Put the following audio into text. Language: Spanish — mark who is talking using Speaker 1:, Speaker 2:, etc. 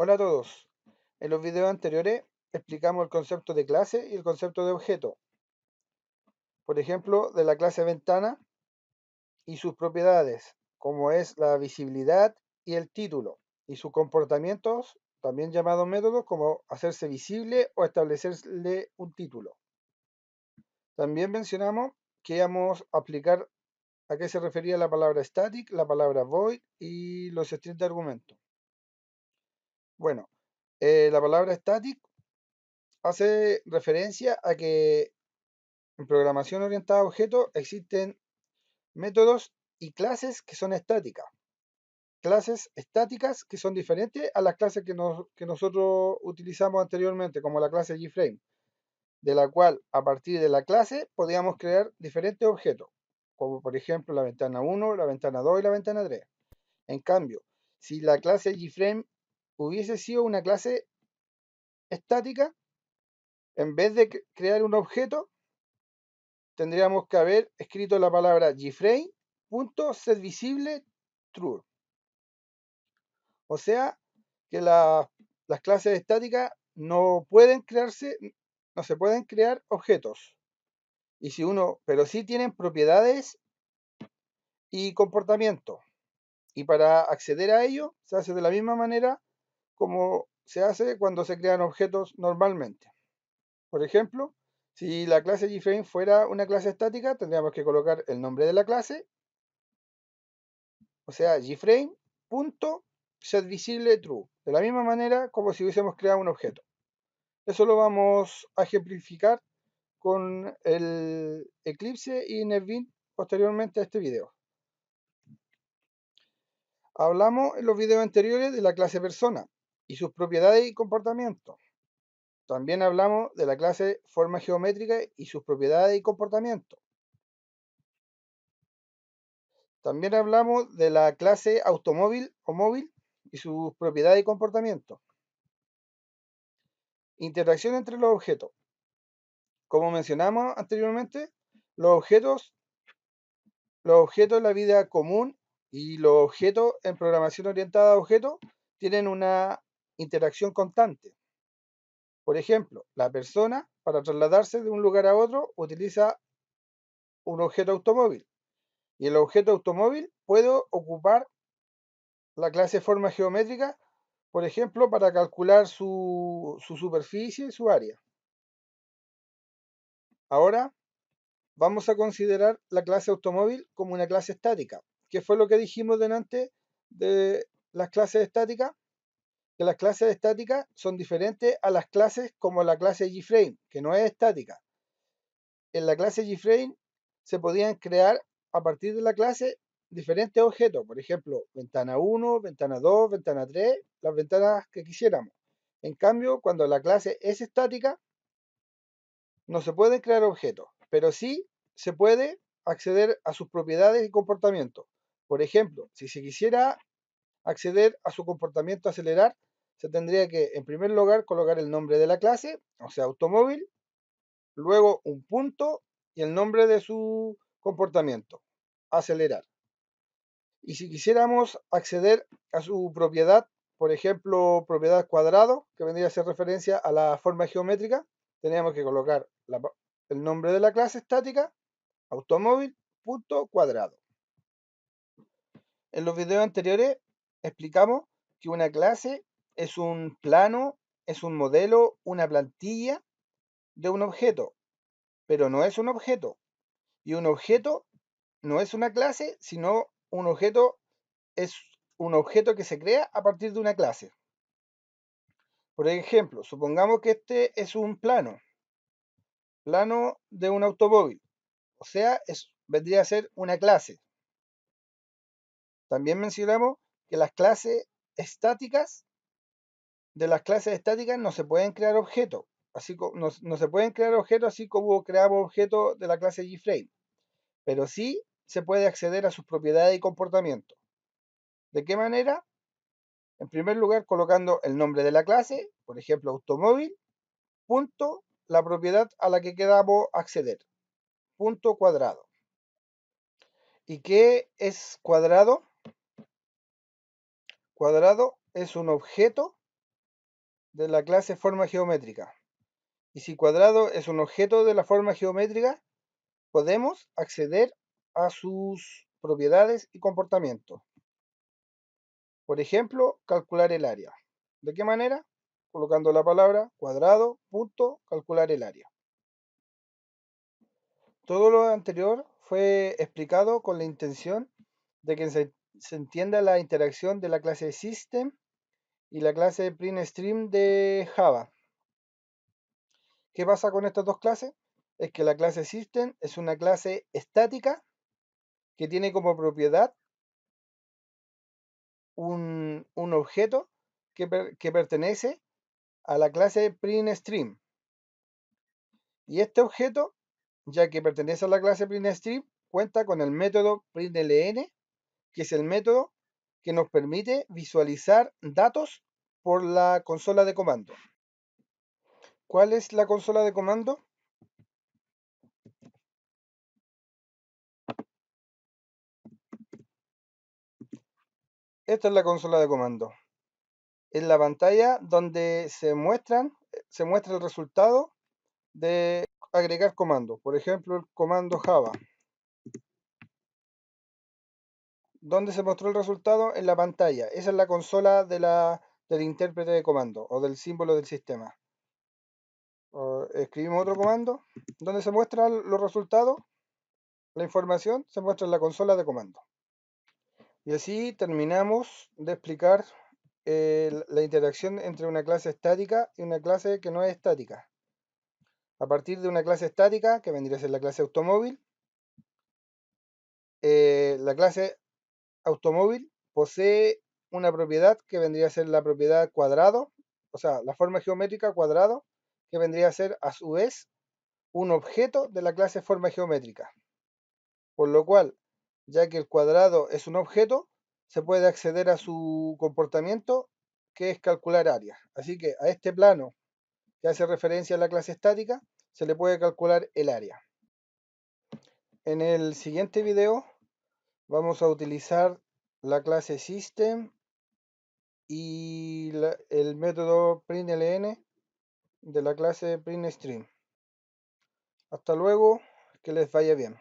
Speaker 1: Hola a todos. En los videos anteriores explicamos el concepto de clase y el concepto de objeto. Por ejemplo, de la clase ventana y sus propiedades, como es la visibilidad y el título, y sus comportamientos, también llamados métodos, como hacerse visible o establecerle un título. También mencionamos que íbamos a aplicar a qué se refería la palabra static, la palabra void y los strings de argumento. Bueno, la palabra static hace referencia a que en programación orientada a objetos existen métodos y clases que son estáticas. Clases estáticas que son diferentes a las clases que nosotros utilizamos anteriormente, como la clase JFrame, de la cual a partir de la clase podíamos crear diferentes objetos, como por ejemplo la ventana 1, la ventana 2 y la ventana 3. En cambio, si la clase JFrame hubiese sido una clase estática, en vez de crear un objeto, tendríamos que haber escrito la palabra gframe.setVisible true. O sea que las clases estáticas no pueden crearse, no se pueden crear objetos. Y si uno, pero sí tienen propiedades y comportamiento. Y para acceder a ello se hace de la misma manera como se hace cuando se crean objetos normalmente. Por ejemplo, si la clase gframe fuera una clase estática, tendríamos que colocar el nombre de la clase, o sea, gframe.setVisibleTrue, de la misma manera como si hubiésemos creado un objeto. Eso lo vamos a ejemplificar con el Eclipse y NetBeans posteriormente a este video. Hablamos en los videos anteriores de la clase persona y sus propiedades y comportamientos. También hablamos de la clase forma geométrica y sus propiedades y comportamientos. También hablamos de la clase automóvil o móvil y sus propiedades y comportamientos. Interacción entre los objetos. Como mencionamos anteriormente, los objetos, los objetos en la vida común y los objetos en programación orientada a objetos tienen una interacción constante. Por ejemplo, la persona para trasladarse de un lugar a otro utiliza un objeto automóvil y el objeto automóvil puede ocupar la clase forma geométrica, por ejemplo, para calcular su superficie y su área. Ahora vamos a considerar la clase automóvil como una clase estática. ¿Qué fue lo que dijimos delante de las clases estáticas? Que las clases estáticas son diferentes a las clases como la clase JFrame, que no es estática. En la clase JFrame se podían crear a partir de la clase diferentes objetos, por ejemplo, ventana 1, ventana 2, ventana 3, las ventanas que quisiéramos. En cambio, cuando la clase es estática, no se pueden crear objetos, pero sí se puede acceder a sus propiedades y comportamientos. Por ejemplo, si se quisiera acceder a su comportamiento acelerar, se tendría que, en primer lugar, colocar el nombre de la clase, o sea, automóvil, luego un punto y el nombre de su comportamiento, acelerar. Y si quisiéramos acceder a su propiedad, por ejemplo, propiedad cuadrado, que vendría a ser referencia a la forma geométrica, teníamos que colocar el nombre de la clase estática, automóvil, punto cuadrado. En los videos anteriores explicamos que una clase es un plano, es un modelo, una plantilla de un objeto, pero no es un objeto. Y un objeto no es una clase, sino un objeto es un objeto que se crea a partir de una clase. Por ejemplo, supongamos que este es un plano de un automóvil, o sea, vendría a ser una clase. También mencionamos que las clases estáticas, de las clases estáticas no se pueden crear objetos, así como no se pueden crear objetos así como creamos objetos de la clase JFrame, pero sí se puede acceder a sus propiedades y comportamientos. ¿De qué manera? En primer lugar, colocando el nombre de la clase, por ejemplo, automóvil, punto, la propiedad a la que queramos acceder, punto cuadrado. ¿Y qué es cuadrado? Cuadrado es un objeto de la clase forma geométrica. Y si cuadrado es un objeto de la forma geométrica, podemos acceder a sus propiedades y comportamientos. Por ejemplo, calcular el área. ¿De qué manera? Colocando la palabra cuadrado, punto, calcular el área. Todo lo anterior fue explicado con la intención de que se entienda la interacción de la clase System y la clase PrintStream de Java. ¿Qué pasa con estas dos clases? Es que la clase System es una clase estática que tiene como propiedad un objeto que pertenece a la clase PrintStream. Y este objeto, ya que pertenece a la clase PrintStream, cuenta con el método println, que es el método que nos permite visualizar datos por la consola de comando. ¿Cuál es la consola de comando? Esta es la consola de comando. Es la pantalla donde se muestra el resultado de agregar comandos. Por ejemplo, el comando Java. ¿Dónde se mostró el resultado? En la pantalla. Esa es la consola del intérprete de comando o del símbolo del sistema. Escribimos otro comando. ¿Dónde se muestran los resultados? La información se muestra en la consola de comando. Y así terminamos de explicar la interacción entre una clase estática y una clase que no es estática. A partir de una clase estática, que vendría a ser la clase automóvil, la clase automóvil posee una propiedad que vendría a ser la propiedad cuadrado, o sea, la forma geométrica cuadrado, que vendría a ser a su vez un objeto de la clase forma geométrica. Por lo cual, ya que el cuadrado es un objeto, se puede acceder a su comportamiento, que es calcular áreas. Así que a este plano, que hace referencia a la clase estática, se le puede calcular el área. En el siguiente video vamos a utilizar la clase System y el método println de la clase PrintStream. Hasta luego, que les vaya bien.